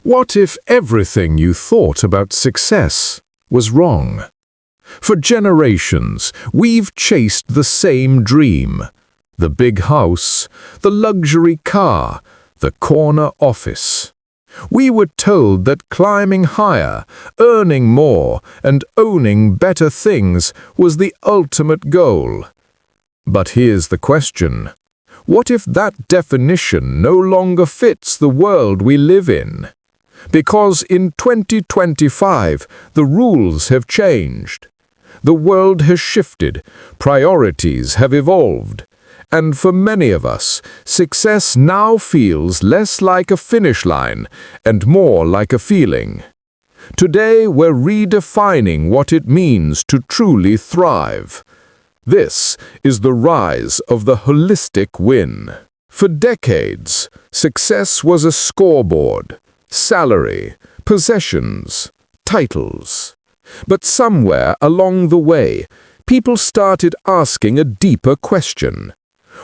What if everything you thought about success was wrong? For generations, we've chased the same dream. The big house, the luxury car, the corner office. We were told that climbing higher, earning more, and owning better things was the ultimate goal. But here's the question. What if that definition no longer fits the world we live in? Because in 2025, the rules have changed. The world has shifted, priorities have evolved, and for many of us, success now feels less like a finish line and more like a feeling. Today, we're redefining what it means to truly thrive. This is the rise of the holistic win. For decades, success was a scoreboard, salary, possessions, titles. But somewhere along the way, people started asking a deeper question.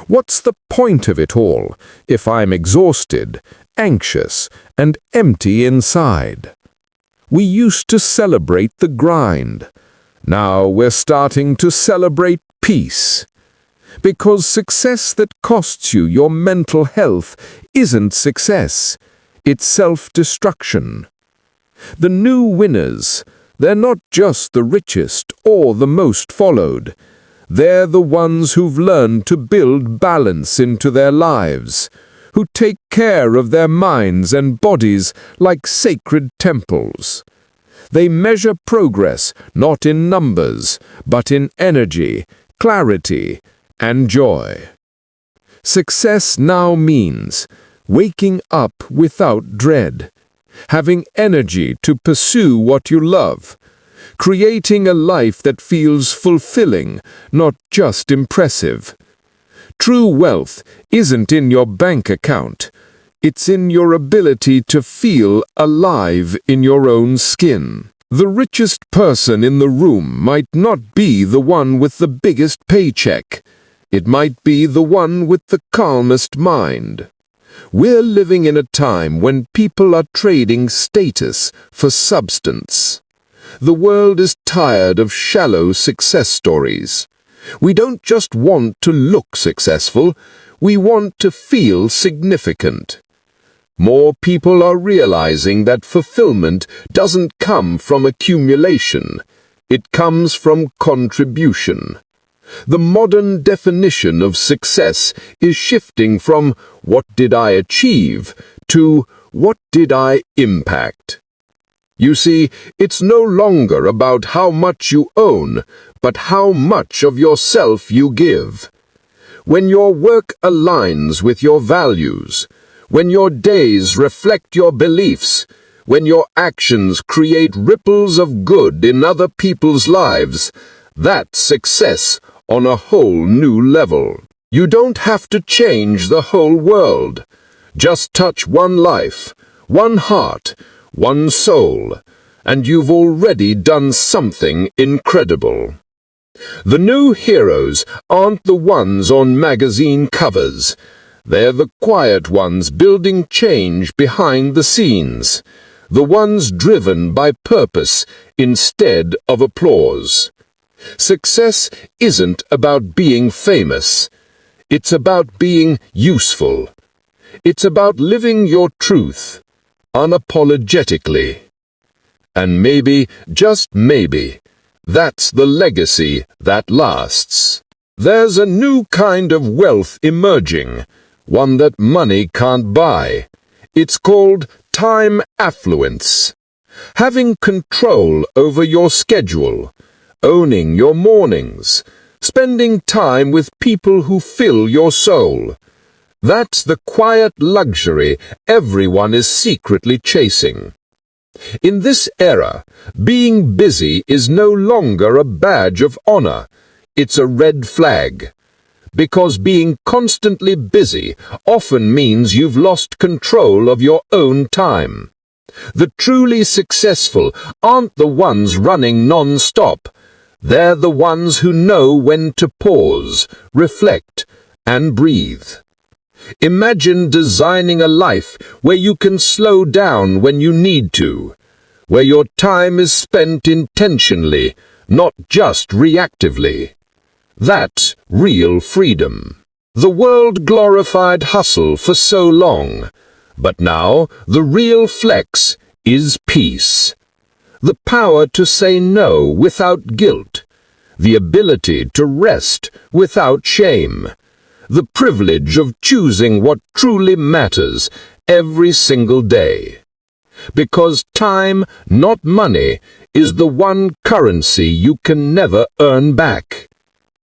What's the point of it all if I'm exhausted, anxious, and empty inside? We used to celebrate the grind. Now we're starting to celebrate peace. Because success that costs you your mental health isn't success, it's self-destruction. The new winners, they're not just the richest or the most followed. They're the ones who've learned to build balance into their lives, who take care of their minds and bodies like sacred temples. They measure progress not in numbers, but in energy, clarity, and joy. Success now means waking up without dread, having energy to pursue what you love, creating a life that feels fulfilling, not just impressive. True wealth isn't in your bank account. It's in your ability to feel alive in your own skin. The richest person in the room might not be the one with the biggest paycheck. It might be the one with the calmest mind. We're living in a time when people are trading status for substance. The world is tired of shallow success stories. We don't just want to look successful, we want to feel significant. More people are realizing that fulfillment doesn't come from accumulation, it comes from contribution. The modern definition of success is shifting from "what did I achieve" to "what did I impact?" You see, it's no longer about how much you own, but how much of yourself you give. When your work aligns with your values, when your days reflect your beliefs, when your actions create ripples of good in other people's lives, that's success on a whole new level. You don't have to change the whole world. Just touch one life, one heart, one soul, and you've already done something incredible. The new heroes aren't the ones on magazine covers. They're the quiet ones building change behind the scenes, the ones driven by purpose instead of applause. Success isn't about being famous. It's about being useful. It's about living your truth, unapologetically. And maybe, just maybe, that's the legacy that lasts. There's a new kind of wealth emerging, one that money can't buy. It's called time affluence. Having control over your schedule, owning your mornings, spending time with people who fill your soul. That's the quiet luxury everyone is secretly chasing. In this era, being busy is no longer a badge of honor. It's a red flag. Because being constantly busy often means you've lost control of your own time. The truly successful aren't the ones running non-stop. They're the ones who know when to pause, reflect, and breathe. Imagine designing a life where you can slow down when you need to, where your time is spent intentionally, not just reactively. That's real freedom. The world glorified hustle for so long, but now the real flex is peace. The power to say no without guilt, the ability to rest without shame, the privilege of choosing what truly matters every single day. Because time, not money, is the one currency you can never earn back.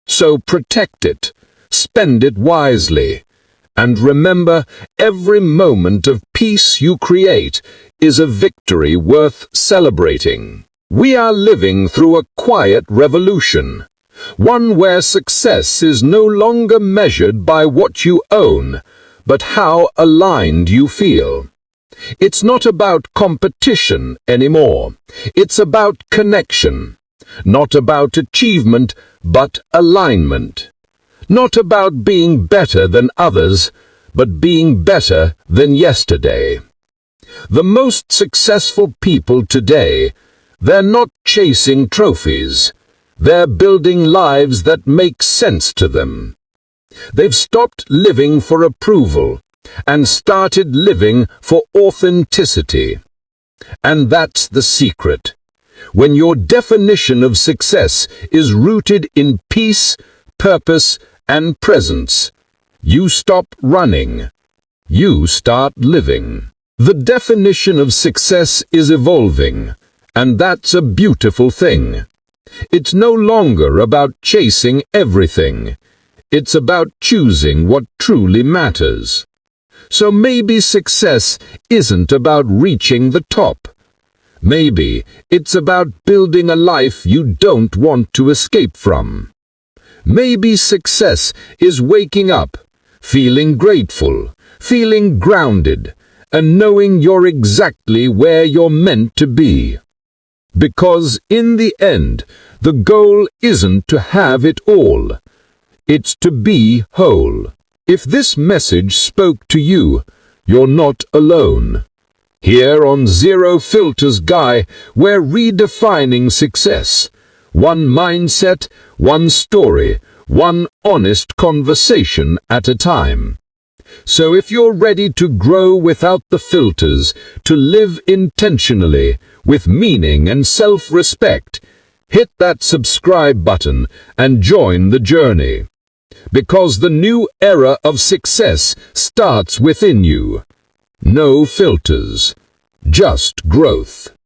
So protect it, spend it wisely, and remember, every moment of peace you create is a victory worth celebrating. We are living through a quiet revolution, one where success is no longer measured by what you own, but how aligned you feel. It's not about competition anymore. It's about connection. Not about achievement, but alignment. Not about being better than others, but being better than yesterday. The most successful people today, they're not chasing trophies. They're building lives that make sense to them. They've stopped living for approval and started living for authenticity. And that's the secret. When your definition of success is rooted in peace, purpose, and presence, you stop running. You start living. The definition of success is evolving, and that's a beautiful thing. It's no longer about chasing everything. It's about choosing what truly matters. So maybe success isn't about reaching the top. Maybe it's about building a life you don't want to escape from. Maybe success is waking up, feeling grateful, feeling grounded, and knowing you're exactly where you're meant to be. Because in the end, the goal isn't to have it all. It's to be whole. If this message spoke to you, you're not alone. Here on Zero Filters Guy, we're redefining success. One mindset, one story, one honest conversation at a time. So if you're ready to grow without the filters, to live intentionally, with meaning and self-respect, hit that subscribe button and join the journey. Because the new era of success starts within you. No filters, just growth.